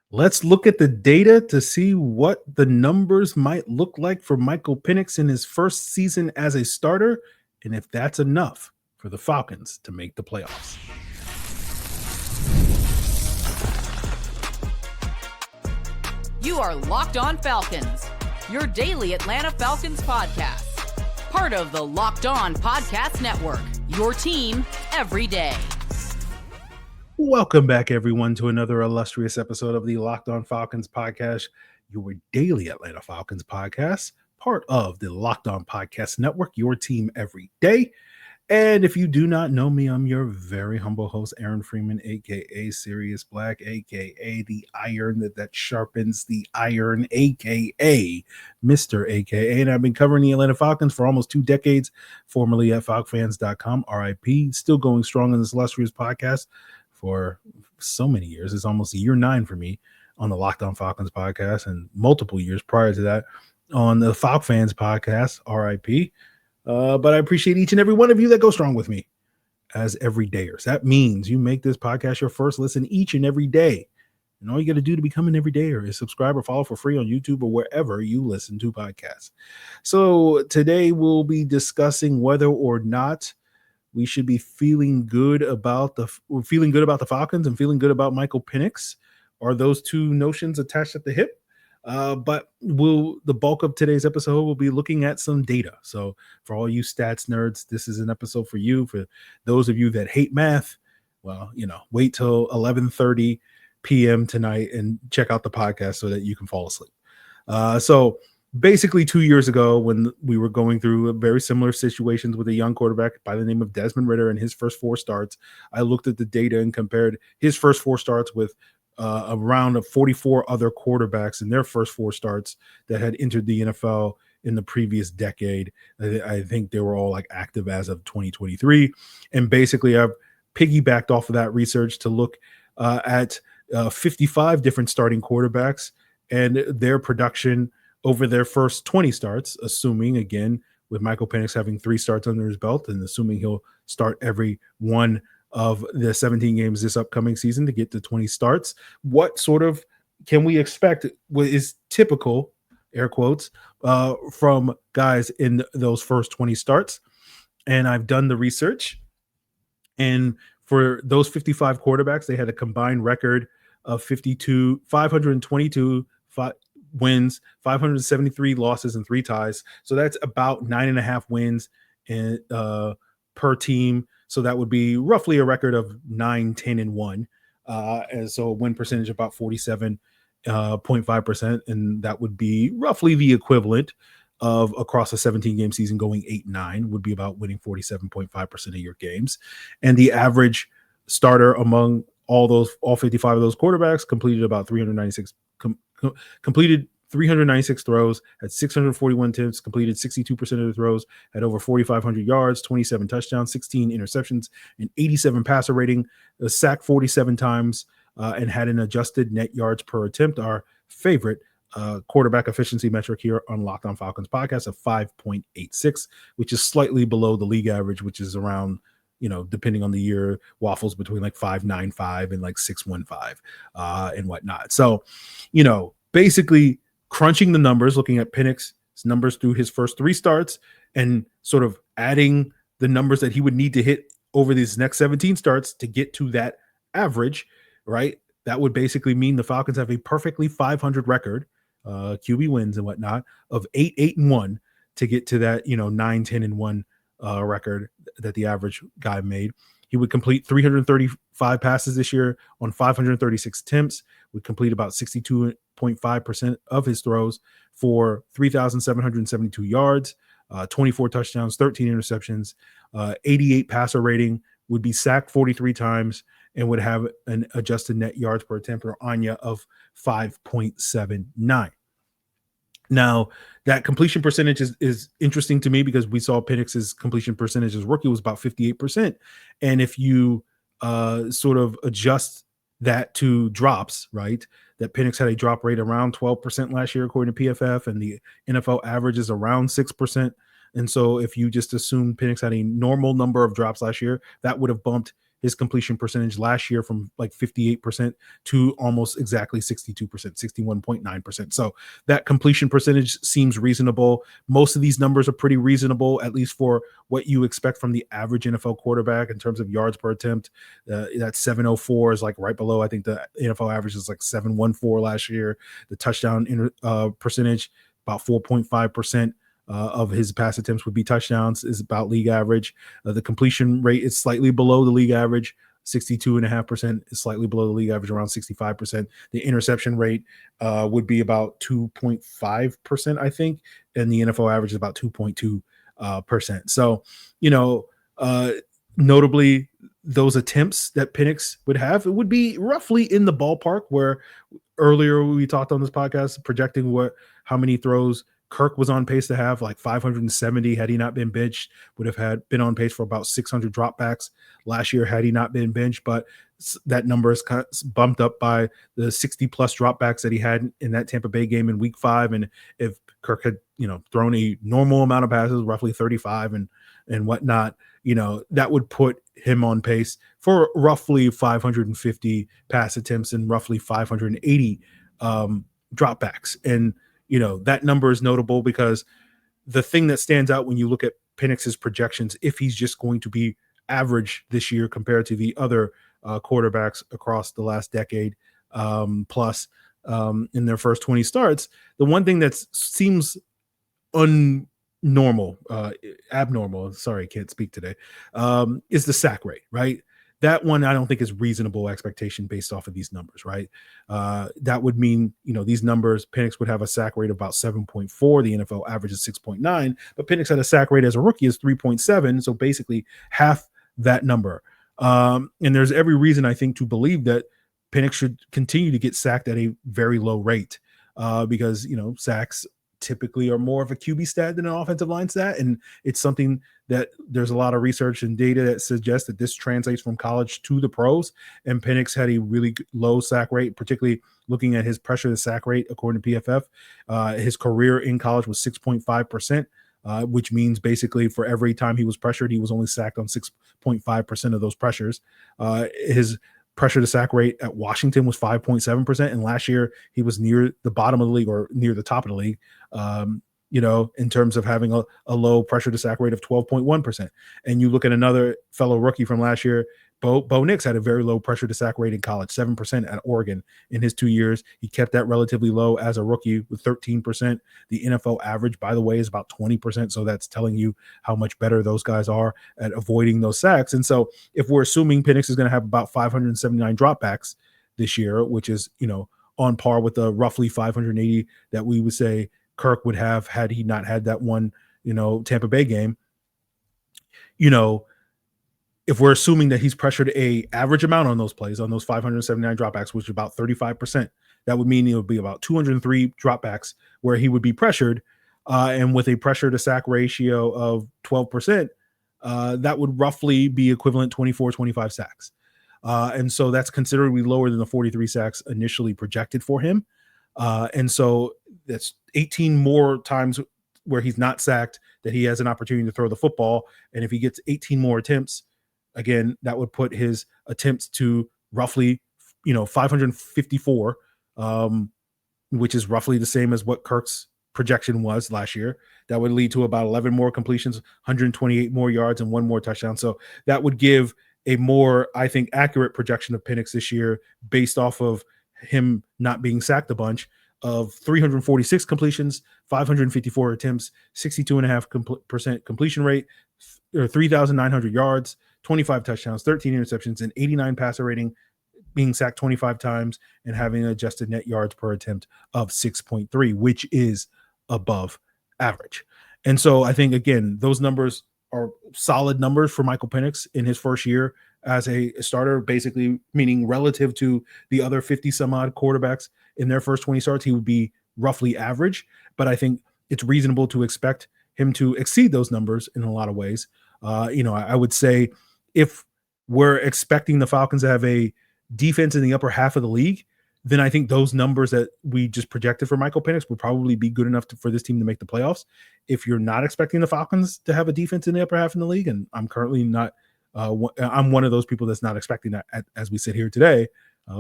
Let's look at the data to see what the numbers might look like for Michael Penix in his first season as a starter, and if that's enough for the Falcons to make the playoffs. You are Locked On Falcons, your daily Atlanta Falcons podcast. Part of the Locked On Podcast Network, your team every day. Welcome back, everyone, to another illustrious episode of the Locked On Falcons podcast, your daily Atlanta Falcons podcast, part of the Locked On Podcast Network, your team every day. And if you do not know me, I'm your very humble host, Aaron Freeman, a.k.a. Sirius Black, a.k.a. the iron that sharpens the iron, a.k.a. Mr. a.k.a. And I've been covering the Atlanta Falcons for almost 2 decades, formerly at FalcFans.com, RIP, still going strong in this illustrious podcast for so many years. It's almost year 9 for me on the Locked On Falcons podcast, and multiple years prior to that on the FalcFans podcast, RIP. But I appreciate each and every one of you that go strong with me as everydayers. That means you make this podcast your first listen each and every day. And all you got to do to become an everydayer is subscribe or follow for free on YouTube or wherever you listen to podcasts. So today we'll be discussing whether or not we should be feeling good about the Falcons and feeling good about Michael Penix. Are those two notions attached at the hip? But the bulk of today's episode will be looking at some data. So for all you stats nerds, this is an episode for you. For those of you that hate math, well, wait till 11:30 p.m. tonight and check out the podcast so that you can fall asleep. So basically 2 years ago, when we were going through very similar situations with a young quarterback by the name of Desmond Ridder and his first 4 starts, I looked at the data and compared his first 4 starts with around 44 other quarterbacks in their first 4 starts that had entered the NFL in the previous decade. I think they were all like active as of 2023. And basically I've piggybacked off of that research to look at 55 different starting quarterbacks and their production over their first 20 starts, assuming, again, with Michael Penix having 3 starts under his belt and assuming he'll start every one of the 17 games this upcoming season to get to 20 starts. What sort of can we expect? What is typical, air quotes, from guys in those first 20 starts? And I've done the research. And for those 55 quarterbacks, they had a combined record of 522 wins, 573 losses, and 3 ties. So that's about 9.5 wins per team. So that would be roughly a record of 9, 10, and 1. And so a win percentage about 47.5%. And that would be roughly the equivalent of across a 17-game season going 8-9 would be about winning 47.5% of your games. And the average starter among all 55 of those quarterbacks completed about 396 throws, had 641 attempts, completed 62% of the throws, had over 4,500 yards, 27 touchdowns, 16 interceptions, and 87 passer rating, sacked 47 times, and had an adjusted net yards per attempt, our favorite quarterback efficiency metric here on Locked On Falcons podcast, of 5.86, which is slightly below the league average, which is around, depending on the year, waffles between like 5.95 and like 6.15 and whatnot. So, basically crunching the numbers, looking at Penix's numbers through his first 3 starts and sort of adding the numbers that he would need to hit over these next 17 starts to get to that average, right? That would basically mean the Falcons have a perfectly 500 record, QB wins and whatnot, of 8-8-1 to get to that, 9-10-1 record that the average guy made. He would complete 335 passes this year on 536 attempts, would complete about 62.5% of his throws for 3,772 yards, 24 touchdowns, 13 interceptions, 88 passer rating, would be sacked 43 times, and would have an adjusted net yards per attempt, or ANYA, of 5.79. Now, that completion percentage is interesting to me because we saw Penix's completion percentage as rookie was about 58%. And if you sort of adjust that to drops, right, that Penix had a drop rate around 12% last year, according to PFF, and the NFL average is around 6%. And so if you just assume Penix had a normal number of drops last year, that would have bumped his completion percentage last year from like 58% to almost exactly 62%, 61.9%. So that completion percentage seems reasonable. Most of these numbers are pretty reasonable, at least for what you expect from the average NFL quarterback in terms of yards per attempt. That 704 is like right below. I think the NFL average is like 714 last year. The touchdown percentage, about 4.5%. Of his pass attempts would be touchdowns, is about league average. The completion rate is slightly below the league average. 62.5% is slightly below the league average, around 65%. The interception rate would be about 2.5%, I think, and the NFL average is about 2.2%. So, notably, those attempts that Penix would have, it would be roughly in the ballpark where earlier we talked on this podcast projecting how many throws Kirk was on pace to have, like 570 had he not been benched, would have been on pace for about 600 dropbacks last year had he not been benched. But that number is kind of bumped up by the 60 plus dropbacks that he had in that Tampa Bay game in week 5. And if Kirk had, thrown a normal amount of passes, roughly 35 and whatnot, that would put him on pace for roughly 550 pass attempts and roughly 580 dropbacks. And that number is notable because the thing that stands out when you look at Penix's projections, if he's just going to be average this year compared to the other quarterbacks across the last decade plus in their first 20 starts, the one thing that seems abnormal, sorry, I can't speak today, is the sack rate, right? That one I don't think is reasonable expectation based off of these numbers, right? That would mean, these numbers, Penix would have a sack rate of about 7.4. The NFL average is 6.9, but Penix had a sack rate as a rookie is 3.7. So basically half that number. And there's every reason, I think, to believe that Penix should continue to get sacked at a very low rate because, sacks typically are more of a QB stat than an offensive line stat. And it's something that there's a lot of research and data that suggests that this translates from college to the pros. And Penix had a really low sack rate, particularly looking at his pressure to sack rate, according to PFF. His career in college was 6.5%, which means basically for every time he was pressured, he was only sacked on 6.5% of those pressures. His pressure to sack rate at Washington was 5.7%. And last year he was near the bottom of the league or near the top of the league, in terms of having a low pressure to sack rate of 12.1%. And you look at another fellow rookie from last year, Bo Nix had a very low pressure to sack rate in college, 7% at Oregon in his 2 years. He kept that relatively low as a rookie with 13%. The NFL average, by the way, is about 20%. So that's telling you how much better those guys are at avoiding those sacks. And so if we're assuming Penix is going to have about 579 dropbacks this year, which is, on par with the roughly 580 that we would say Kirk would have had he not had that one, Tampa Bay game, if we're assuming that he's pressured a average amount on those plays, on those 579 dropbacks, which is about 35%, that would mean it would be about 203 dropbacks where he would be pressured. And with a pressure to sack ratio of 12%, that would roughly be equivalent 25 sacks. And so that's considerably lower than the 43 sacks initially projected for him. And so that's 18 more times where he's not sacked that he has an opportunity to throw the football. And if he gets 18 more attempts, again, that would put his attempts to roughly, 554, which is roughly the same as what Kirk's projection was last year. That would lead to about 11 more completions, 128 more yards, and 1 more touchdown. So that would give a more, I think, accurate projection of Penix this year based off of him not being sacked a bunch, of 346 completions, 554 attempts, 62.5% completion rate, or 3,900 yards, 25 touchdowns, 13 interceptions, and 89 passer rating, being sacked 25 times and having an adjusted net yards per attempt of 6.3, which is above average. And so I think, again, those numbers are solid numbers for Michael Penix in his first year as a starter, basically meaning relative to the other 50 some odd quarterbacks in their first 20 starts, he would be roughly average. But I think it's reasonable to expect him to exceed those numbers in a lot of ways. I would say if we're expecting the Falcons to have a defense in the upper half of the league, then I think those numbers that we just projected for Michael Penix would probably be good enough for this team to make the playoffs. If you're not expecting the Falcons to have a defense in the upper half in the league, and I'm currently not I'm one of those people that's not expecting that as we sit here today.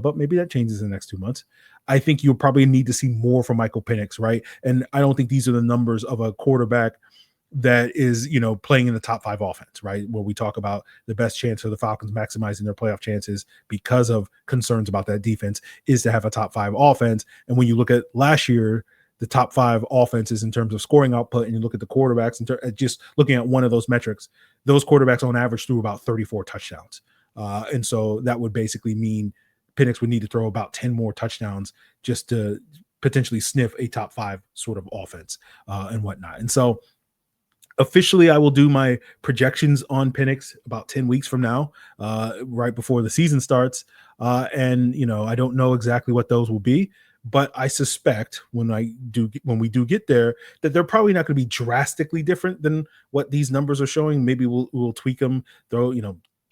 But maybe that changes in the next 2 months. I think you'll probably need to see more from Michael Penix, right? And I don't think these are the numbers of a quarterback that is, playing in the top 5 offense, right? Where we talk about the best chance for the Falcons maximizing their playoff chances because of concerns about that defense is to have a top 5 offense. And when you look at last year, the top 5 offenses in terms of scoring output, and you look at the quarterbacks, just looking at one of those metrics, those quarterbacks on average threw about 34 touchdowns. And so that would basically mean Penix would need to throw about 10 more touchdowns just to potentially sniff a top 5 sort of offense and whatnot. And so officially, I will do my projections on Penix about 10 weeks from now, right before the season starts. And I don't know exactly what those will be, but I suspect when we do get there, that they're probably not going to be drastically different than what these numbers are showing. Maybe we'll tweak them, throw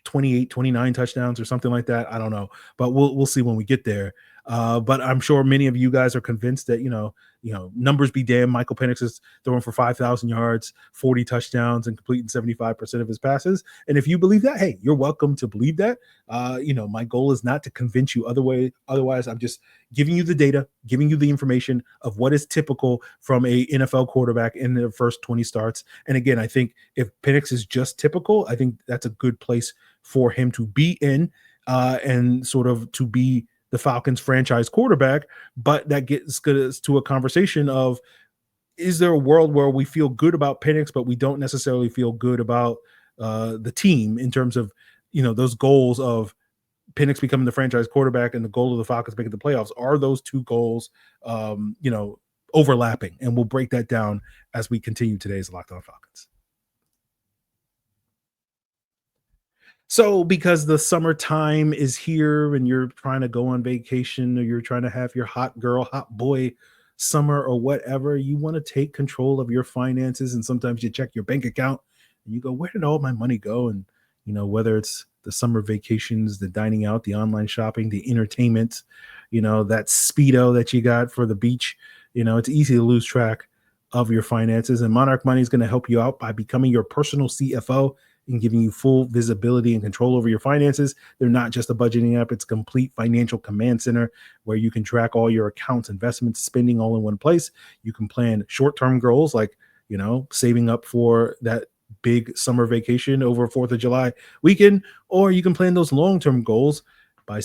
28, 29 touchdowns or something like that. I don't know, but we'll see when we get there. But I'm sure many of you guys are convinced that, numbers be damned. Michael Penix is throwing for 5,000 yards, 40 touchdowns, and completing 75% of his passes. And if you believe that, hey, you're welcome to believe that. My goal is not to convince you otherwise. I'm just giving you the data, giving you the information of what is typical from a NFL quarterback in their first 20 starts. And again, I think if Penix is just typical, I think that's a good place for him to be in and sort of to be the Falcons franchise quarterback. But that gets us to a conversation of, is there a world where we feel good about Penix, but we don't necessarily feel good about the team in terms of, those goals of Penix becoming the franchise quarterback and the goal of the Falcons making the playoffs? Are those two goals, overlapping? And we'll break that down as we continue today's Locked On Falcons. So because the summertime is here and you're trying to go on vacation, or you're trying to have your hot girl, hot boy summer or whatever, you want to take control of your finances. And sometimes you check your bank account and you go, where did all my money go? And, whether it's the summer vacations, the dining out, the online shopping, the entertainment, that Speedo that you got for the beach, it's easy to lose track of your finances. And Monarch Money is going to help you out by becoming your personal CFO and giving you full visibility and control over your finances. They're not just a budgeting app. It's a complete financial command center where you can track all your accounts, investments, spending all in one place. You can plan short-term goals like, saving up for that big summer vacation over 4th of July weekend, or you can plan those long-term goals by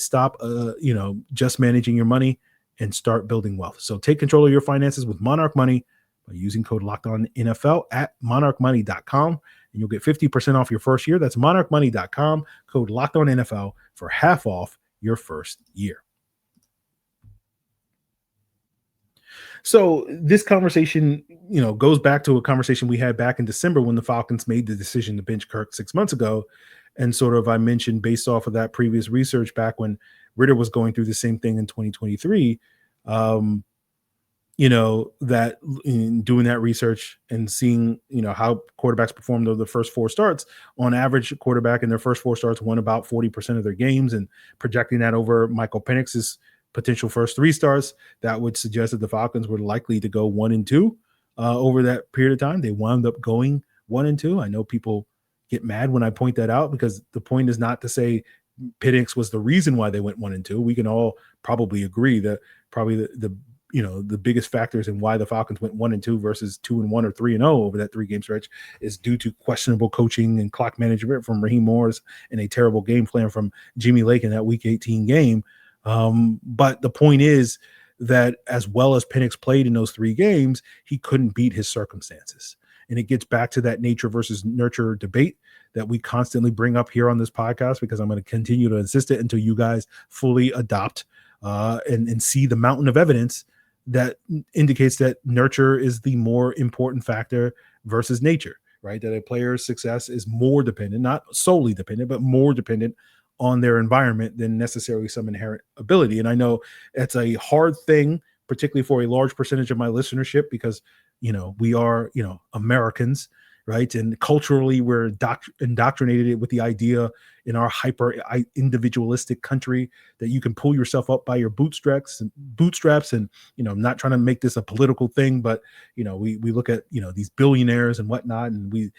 just managing your money and start building wealth. So take control of your finances with Monarch Money by using code LOCKEDONNFL at monarchmoney.com. And you'll get 50% off your first year. That's monarchmoney.com, code LOCKEDONNFL for half off your first year. So this conversation, goes back to a conversation we had back in December when the Falcons made the decision to bench Kirk 6 months ago. And sort of I mentioned, based off of that previous research back when Ritter was going through the same thing in 2023, that in doing that research and seeing, how quarterbacks performed over the first 4 starts, on average, a quarterback in their first 4 starts won about 40% of their games, and projecting that over Michael Penix's potential first 3 starts, that would suggest that the Falcons were likely to go 1-2 over that period of time. They wound up going 1-2. I know people get mad when I point that out, because the point is not to say Penix was the reason why they went 1-2. We can all probably agree that probably the biggest factors in why the Falcons went 1-2 versus 2-1 or 3-0 over that 3-game stretch is due to questionable coaching and clock management from Raheem Morris and a terrible game plan from Jimmy Lake in that Week 18 game. But the point is that as well as Penix played in those 3 games, he couldn't beat his circumstances. And it gets back to that nature versus nurture debate that we constantly bring up here on this podcast, because I'm going to continue to insist it until you guys fully adopt and see the mountain of evidence that indicates that nurture is the more important factor versus nature, right? That a player's success is more dependent, not solely dependent, but more dependent on their environment than necessarily some inherent ability. And I know it's a hard thing, particularly for a large percentage of my listenership, because, we are, Americans, right? And culturally, we're indoctrinated with the idea in our hyper individualistic country that you can pull yourself up by your bootstraps. And not trying to make this a political thing, but we look at these billionaires and whatnot, and we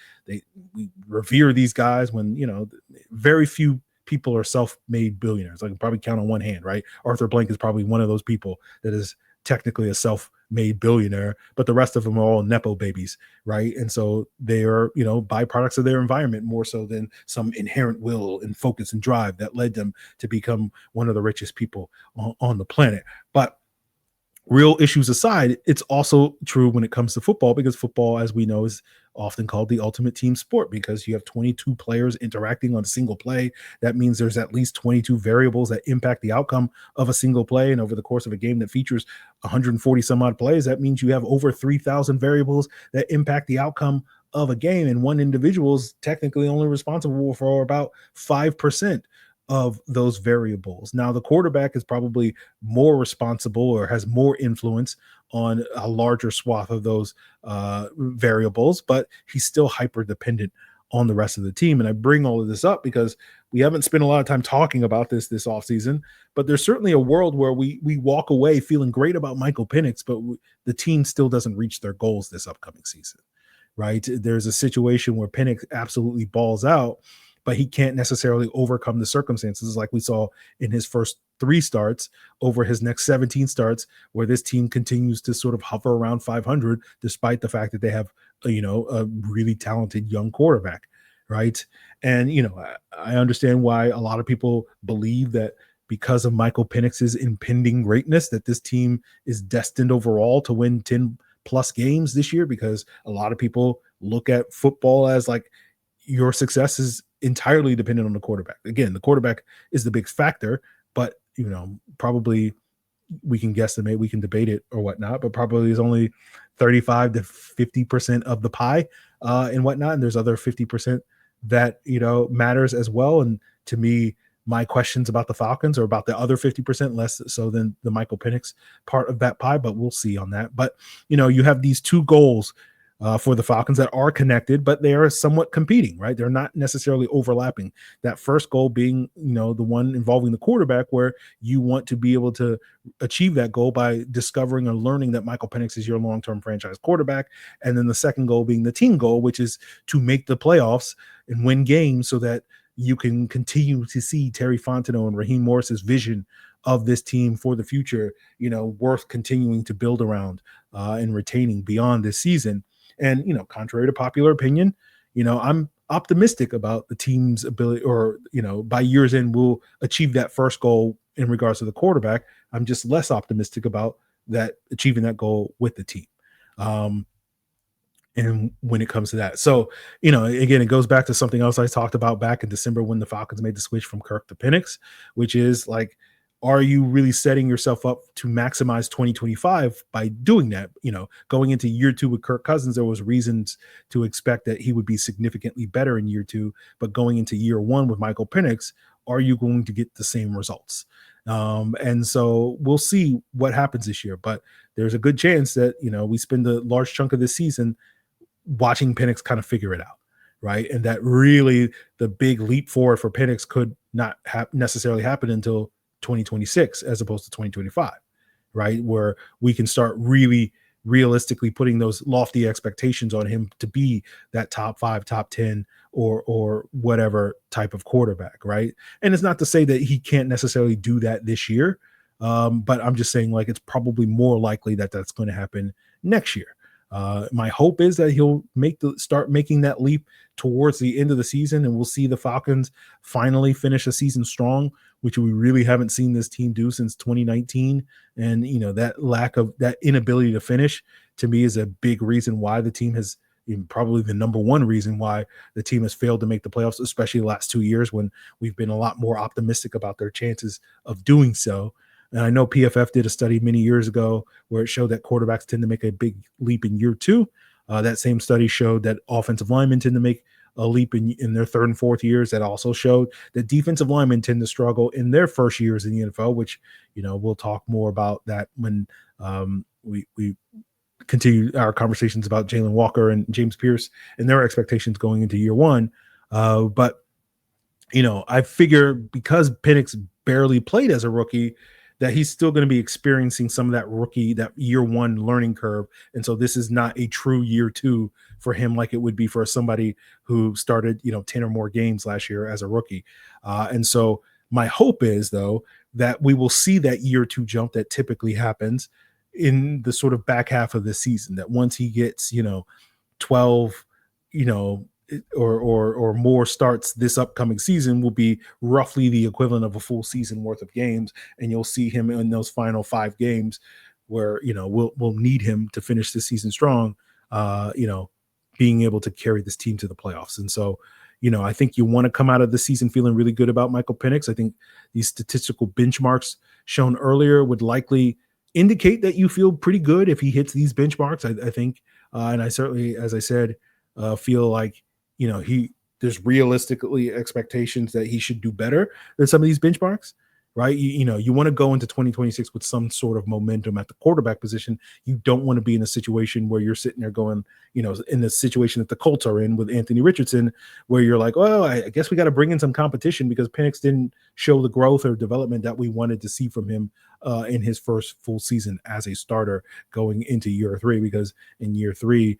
revere these guys when very few people are self-made billionaires. I can probably count on one hand, right? Arthur Blank is probably one of those people that is technically a self-made billionaire, but the rest of them are all nepo babies, right? And so they are, byproducts of their environment more so than some inherent will and focus and drive that led them to become one of the richest people on the planet. But real issues aside, it's also true when it comes to football, because football, as we know, is often called the ultimate team sport because you have 22 players interacting on a single play. That means there's at least 22 variables that impact the outcome of a single play. And over the course of a game that features 140 some odd plays, that means you have over 3,000 variables that impact the outcome of a game. And one individual is technically only responsible for about 5% of those variables. Now, the quarterback is probably more responsible or has more influence on a larger swath of those variables, but he's still hyper dependent on the rest of the team. And I bring all of this up because we haven't spent a lot of time talking about this offseason, but there's certainly a world where we walk away feeling great about Michael Penix, but the team still doesn't reach their goals this upcoming season, right? There's a situation where Penix absolutely balls out, but he can't necessarily overcome the circumstances like we saw in his first 3 starts over his next 17 starts, where this team continues to sort of hover around 500, despite the fact that they have, a really talented young quarterback, right? And, I understand why a lot of people believe that because of Michael Penix's impending greatness, that this team is destined overall to win 10 plus games this year, because a lot of people look at football as like your success is entirely dependent on the quarterback. Again, the quarterback is the big factor, but probably we can guesstimate, we can debate it or whatnot, but probably is only 35 to 50% of the pie and whatnot. And there's other 50% that matters as well. And to me, my questions about the Falcons are about the other 50%, less so than the Michael Penix part of that pie, but we'll see on that. But you have these 2 goals for the Falcons that are connected, but they are somewhat competing, right? They're not necessarily overlapping. That first goal being, the one involving the quarterback, where you want to be able to achieve that goal by discovering or learning that Michael Penix is your long-term franchise quarterback. And then the second goal being the team goal, which is to make the playoffs and win games so that you can continue to see Terry Fontenot and Raheem Morris's vision of this team for the future, worth continuing to build around and retaining beyond this season. And, contrary to popular opinion, I'm optimistic about the team's ability, or, by year's end, we'll achieve that first goal in regards to the quarterback. I'm just less optimistic about that achieving that goal with the team. And when it comes to that, so, again, it goes back to something else I talked about back in December when the Falcons made the switch from Kirk to Penix, which is like, are you really setting yourself up to maximize 2025 by doing that? Going into year 2 with Kirk Cousins, there was reasons to expect that he would be significantly better in year 2, but going into year 1 with Michael Penix, are you going to get the same results? And so we'll see what happens this year, but there's a good chance that, we spend a large chunk of this season watching Penix kind of figure it out. Right. And that really the big leap forward for Penix could not necessarily happen until 2026 as opposed to 2025, right? Where we can start really realistically putting those lofty expectations on him to be that top 5, top 10, or whatever type of quarterback, right? And it's not to say that he can't necessarily do that this year, but I'm just saying, like, it's probably more likely that that's going to happen next year. My hope is that he'll start making that leap towards the end of the season, and we'll see the Falcons finally finish a season strong, which we really haven't seen this team do since 2019. And, that lack of that inability to finish, to me, is a big reason why the team has, probably the number one reason why the team has failed to make the playoffs, especially the last 2 years when we've been a lot more optimistic about their chances of doing so. And I know PFF did a study many years ago where it showed that quarterbacks tend to make a big leap in year 2. That same study showed that offensive linemen tend to make a leap in their 3rd and 4th years. That also showed that defensive linemen tend to struggle in their first years in the NFL, which, we'll talk more about that when we continue our conversations about Jalen Walker and James Pierce and their expectations going into year one. But, I figure because Penix barely played as a rookie, that he's still going to be experiencing some of that year one learning curve. And so this is not a true year two for him like it would be for somebody who started, 10 or more games last year as a rookie. And so my hope is, though, that we will see that year two jump that typically happens in the sort of back half of the season, that once he gets, 12, or more starts this upcoming season will be roughly the equivalent of a full season worth of games. And you'll see him in those final 5 games where, we'll need him to finish the season strong, being able to carry this team to the playoffs. And so, I think you want to come out of the season feeling really good about Michael Penix. I think these statistical benchmarks shown earlier would likely indicate that you feel pretty good if he hits these benchmarks. I think, and I certainly, as I said, feel like, there's realistically expectations that he should do better than some of these benchmarks, right? You want to go into 2026 with some sort of momentum at the quarterback position. You don't want to be in a situation where you're sitting there going, in the situation that the Colts are in with Anthony Richardson, where you're like, well, I guess we got to bring in some competition because Penix didn't show the growth or development that we wanted to see from him in his first full season as a starter going into year 3. Because in year 3,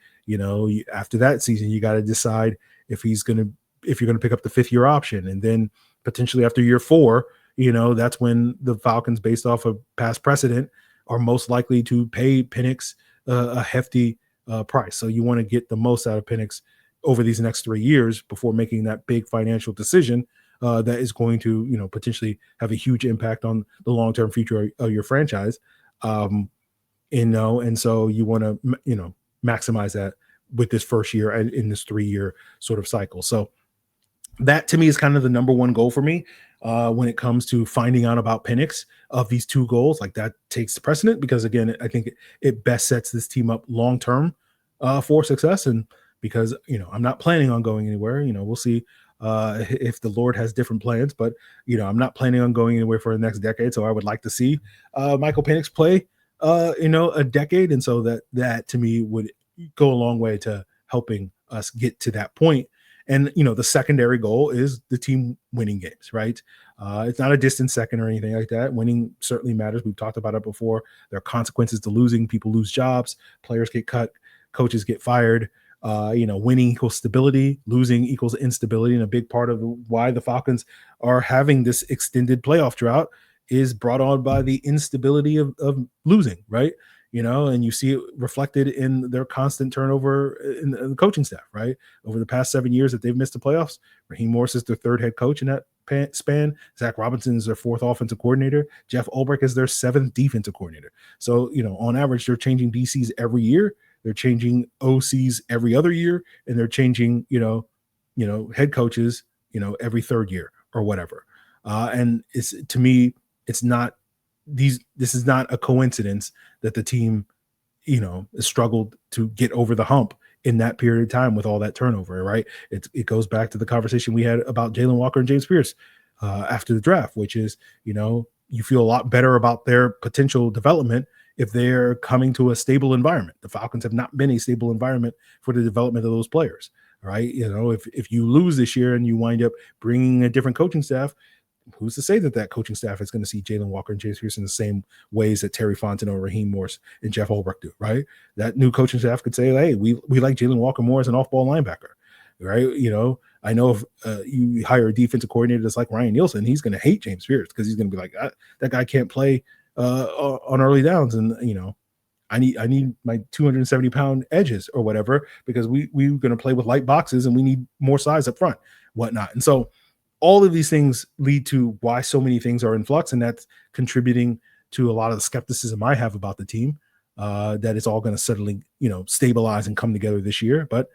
after that season, you got to decide if you're going to pick up the 5th year option. And then potentially after year 4, that's when the Falcons, based off of past precedent, are most likely to pay Penix a hefty price. So you want to get the most out of Penix over these next 3 years before making that big financial decision that is going to, potentially have a huge impact on the long-term future of your franchise. And so you want to, maximize that with this first year and in this 3-year sort of cycle. So that to me is kind of the number one goal for me when it comes to finding out about Penix. Of these 2 goals, like, that takes the precedent, because again, I think it best sets this team up long-term for success. And because, I'm not planning on going anywhere, we'll see if the Lord has different plans, but, I'm not planning on going anywhere for the next decade. So I would like to see Michael Penix play, a decade. And so that to me would go a long way to helping us get to that point. And, the secondary goal is the team winning games, right? It's not a distant second or anything like that. Winning certainly matters. We've talked about it before. There are consequences to losing. People lose jobs. Players get cut. Coaches get fired. Winning equals stability. Losing equals instability. And a big part of why the Falcons are having this extended playoff drought is brought on by the instability of losing, right? And you see it reflected in their constant turnover in the coaching staff, right? Over the past 7 years that they've missed the playoffs, Raheem Morris is their 3rd head coach in that span. Zach Robinson is their 4th offensive coordinator. Jeff Ulbrich is their 7th defensive coordinator. So, on average, they're changing DCs every year. They're changing OCs every other year, and they're changing, head coaches, every 3rd year or whatever. And to me, it's not. This is not a coincidence that the team, has struggled to get over the hump in that period of time with all that turnover, right? It goes back to the conversation we had about Jalen Walker and James Pierce after the draft, which is, you feel a lot better about their potential development if they're coming to a stable environment. The Falcons have not been a stable environment for the development of those players, right? If you lose this year and you wind up bringing a different coaching staff, who's to say that coaching staff is going to see Jalen Walker and James Pierce in the same ways that Terry Fontenot, Raheem Morris, and Jeff Ulbrich do, right? That new coaching staff could say, hey, we like Jalen Walker more as an off-ball linebacker, right? I know if you hire a defensive coordinator that's like Ryan Nielsen, he's going to hate James Pierce because he's going to be like, that guy can't play on early downs. And, I need my 270-pound edges or whatever, because we're going to play with light boxes and we need more size up front, whatnot. And so all of these things lead to why so many things are in flux, and that's contributing to a lot of the skepticism I have about the team, that it's all going to suddenly, stabilize and come together this year. But,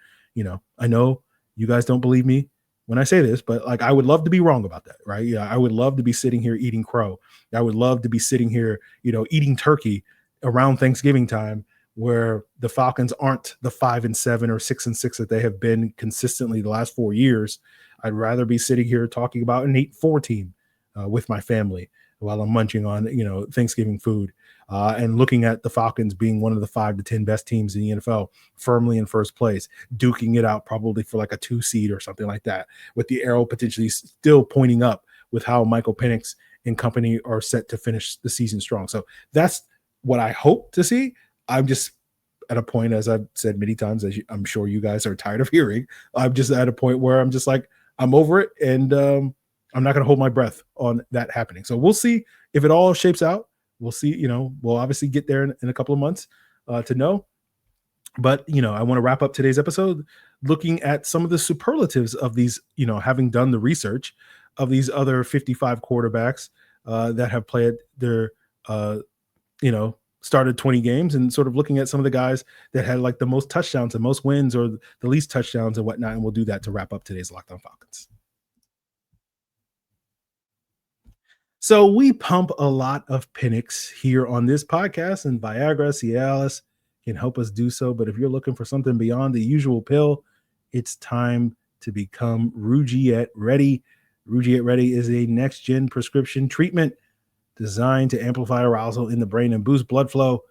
I know you guys don't believe me when I say this, but I would love to be wrong about that, right? Yeah, I would love to be sitting here eating crow. I would love to be sitting here, eating turkey around Thanksgiving time, where the Falcons aren't the 5-7 or 6-6 that they have been consistently the last 4 years. I'd rather be sitting here talking about an 8-4 team with my family while I'm munching on, Thanksgiving food. And looking at the Falcons being one of the 5 to 10 best teams in the NFL, firmly in first place, duking it out probably for like a 2 seed or something like that, with the arrow potentially still pointing up with how Michael Penix and company are set to finish the season strong. So that's what I hope to see. I'm just at a point, as I've said many times, I'm sure you guys are tired of hearing, I'm just at a point where I'm just like, I'm over it, and I'm not going to hold my breath on that happening. So we'll see if it all shapes out. We'll see. We'll obviously get there in a couple of months to know. But, I want to wrap up today's episode looking at some of the superlatives of these, having done the research of these other 55 quarterbacks that have played their, started 20 games, and sort of looking at some of the guys that had like the most touchdowns and most wins or the least touchdowns and whatnot. And we'll do that to wrap up today's Locked On Falcons. So we pump a lot of Penix here on this podcast, and Viagra, Cialis can help us do so. But if you're looking for something beyond the usual pill, it's time to become Rugiet Ready. Rugiet Ready is a next-gen prescription treatment designed to amplify arousal in the brain and boost blood flow.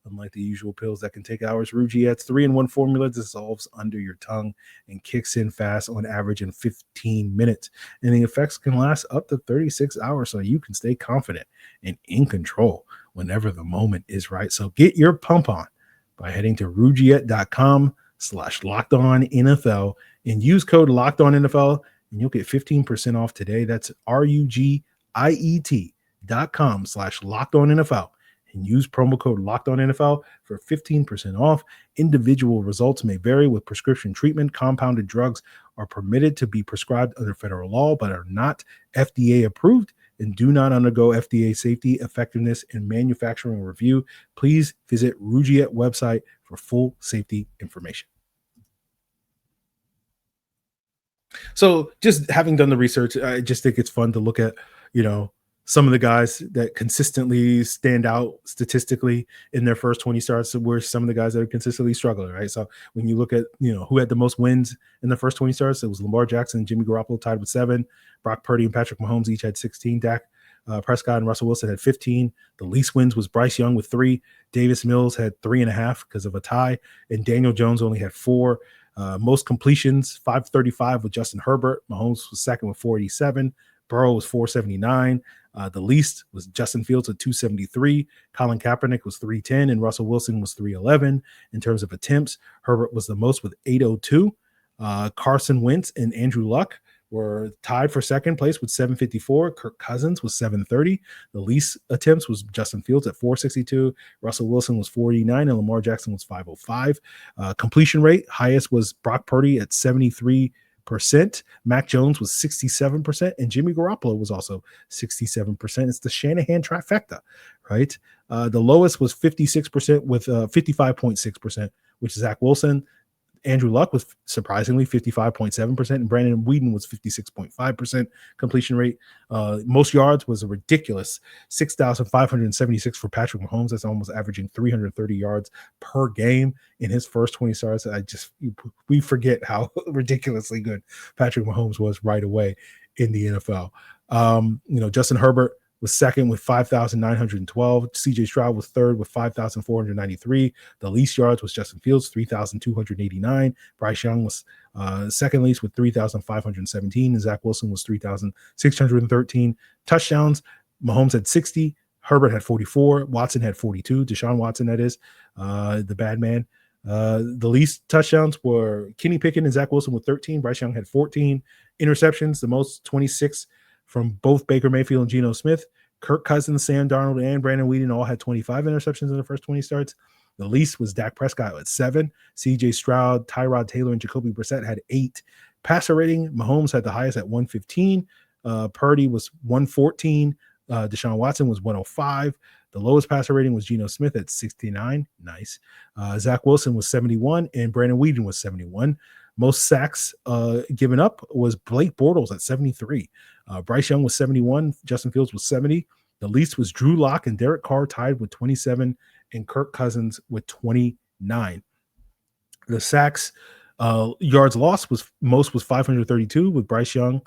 Unlike the usual pills that can take hours, Rugiet's 3-in-1 formula dissolves under your tongue and kicks in fast, on average in 15 minutes. And the effects can last up to 36 hours, so you can stay confident and in control whenever the moment is right. So get your pump on by heading to Rugiet.com/LockedOnNFL and use code LockedOnNFL, and you'll get 15% off today. That's RUGIET.com/LockedOnNFL. And use promo code LockedOnNFL for 15% off. Individual results may vary with prescription treatment. Compounded drugs are permitted to be prescribed under federal law, but are not FDA approved and do not undergo FDA safety, effectiveness, and manufacturing review. Please visit Rugiet website for full safety information. So just having done the research, I just think it's fun to look at, some of the guys that consistently stand out statistically in their first 20 starts were some of the guys that are consistently struggling, right? So when you look at, who had the most wins in the first 20 starts, it was Lamar Jackson and Jimmy Garoppolo tied with 7. Brock Purdy and Patrick Mahomes each had 16. Dak Prescott and Russell Wilson had 15. The least wins was Bryce Young with 3. Davis Mills had 3.5 because of a tie. And Daniel Jones only had 4. Most completions, 535 with Justin Herbert. Mahomes was second with 487. Burrow was 479. The least was Justin Fields at 273. Colin Kaepernick was 310, and Russell Wilson was 311. In terms of attempts, Herbert was the most with 802. Carson Wentz and Andrew Luck were tied for second place with 754. Kirk Cousins was 730. The least attempts was Justin Fields at 462. Russell Wilson was 489, and Lamar Jackson was 505. Completion rate, highest was Brock Purdy at 73%. Mac Jones was 67%, and Jimmy Garoppolo was also 67%. It's the Shanahan trifecta, right? The lowest was 56% with 55.6%, which is Zach Wilson. Andrew Luck was surprisingly 55.7%, and Brandon Whedon was 56.5% completion rate. Most yards was a ridiculous 6,576 for Patrick Mahomes. That's almost averaging 330 yards per game in his first 20 starts. We forget how ridiculously good Patrick Mahomes was right away in the NFL. Justin Herbert was second with 5,912. CJ Stroud was third with 5,493. The least yards was Justin Fields, 3,289. Bryce Young was second least with 3,517. And Zach Wilson was 3,613. Touchdowns, Mahomes had 60. Herbert had 44. Watson had 42. Deshaun Watson, that is, the bad man. The least touchdowns were Kenny Pickett and Zach Wilson with 13. Bryce Young had 14. Interceptions, the most, 26 from both Baker Mayfield and Geno Smith. Kirk Cousins, Sam Darnold, and Brandon Whedon all had 25 interceptions in the first 20 starts. The least was Dak Prescott at 7. CJ Stroud, Tyrod Taylor, and Jacoby Brissett had 8. Passer rating, Mahomes had the highest at 115. Purdy was 114. Deshaun Watson was 105. The lowest passer rating was Geno Smith at 69. Nice. Zach Wilson was 71, and Brandon Whedon was 71. Most sacks given up was Blake Bortles at 73. Bryce Young was 71. Justin Fields was 70. The least was Drew Lock and Derek Carr tied with 27, and Kirk Cousins with 29. The sacks yards lost was 532 with Bryce Young.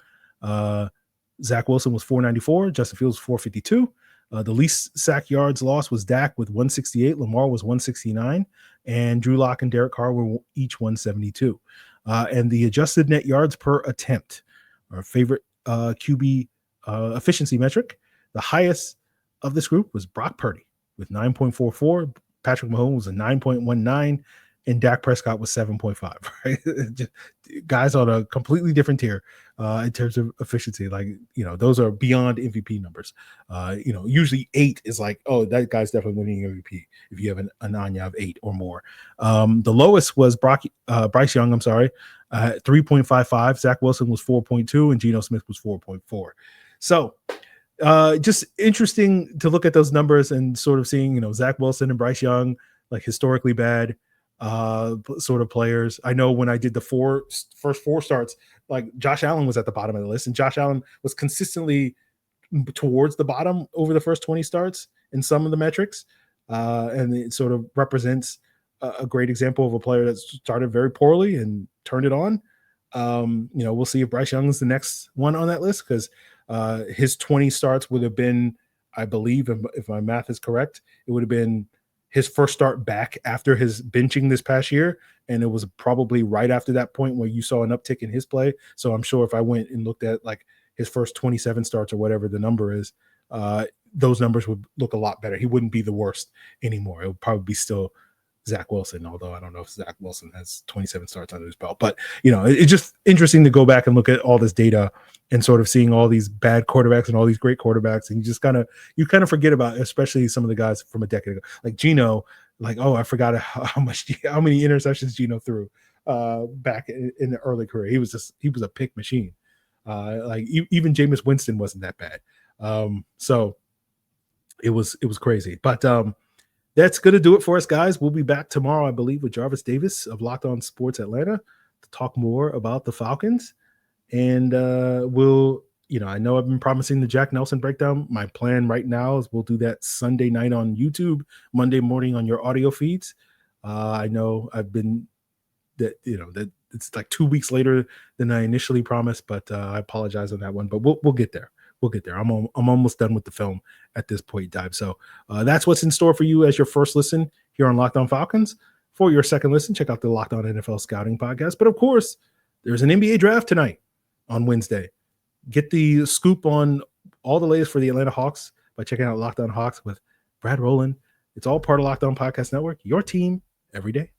Zach Wilson was 494. Justin Fields 452. The least sack yards lost was Dak with 168. Lamar was 169. And Drew Lock and Derek Carr were each 172. And the adjusted net yards per attempt, our favorite QB efficiency metric, the highest of this group was Brock Purdy with 9.44. Patrick Mahomes was a 9.19. And Dak Prescott was 7.5, right? Just guys on a completely different tier in terms of efficiency. Like, those are beyond MVP numbers. Usually 8 is like, oh, that guy's definitely winning MVP if you have an Anya of 8 or more. The lowest was Bryce Young, 3.55. Zach Wilson was 4.2, and Geno Smith was 4.4. So just interesting to look at those numbers and sort of seeing, Zach Wilson and Bryce Young, like historically bad sort of players. I know when I did the first 4 starts, like Josh Allen was at the bottom of the list, and Josh Allen was consistently towards the bottom over the first 20 starts in some of the metrics. And it sort of represents a great example of a player that started very poorly and turned it on. We'll see if Bryce Young is the next one on that list, because his 20 starts would have been, I believe, if my math is correct, it would have been his first start back after his benching this past year. And it was probably right after that point where you saw an uptick in his play. So I'm sure if I went and looked at like his first 27 starts or whatever the number is, those numbers would look a lot better. He wouldn't be the worst anymore. It would probably be still Zach Wilson, although I don't know if Zach Wilson has 27 starts under his belt. But, it's just interesting to go back and look at all this data and sort of seeing all these bad quarterbacks and all these great quarterbacks. And you kind of forget about, especially some of the guys from a decade ago, like Geno, like, oh, I forgot how many interceptions Geno threw back in the early career. He was a pick machine. Even Jameis Winston wasn't that bad. So it was crazy, but that's going to do it for us, guys. We'll be back tomorrow, I believe, with Jarvis Davis of Locked On Sports Atlanta to talk more about the Falcons. And I know I've been promising the Jack Nelson breakdown. My plan right now is we'll do that Sunday night on YouTube, Monday morning on your audio feeds. I know I've been that it's like 2 weeks later than I initially promised, but I apologize on that one. But we'll get there. We'll get there. I'm almost done with the film at this point, Dive. So that's what's in store for you as your first listen here on Locked On Falcons. For your second listen, check out the Locked On NFL Scouting podcast. But of course, there's an NBA draft tonight on Wednesday. Get the scoop on all the latest for the Atlanta Hawks by checking out Locked On Hawks with Brad Rowland. It's all part of Locked On Podcast Network, your team every day.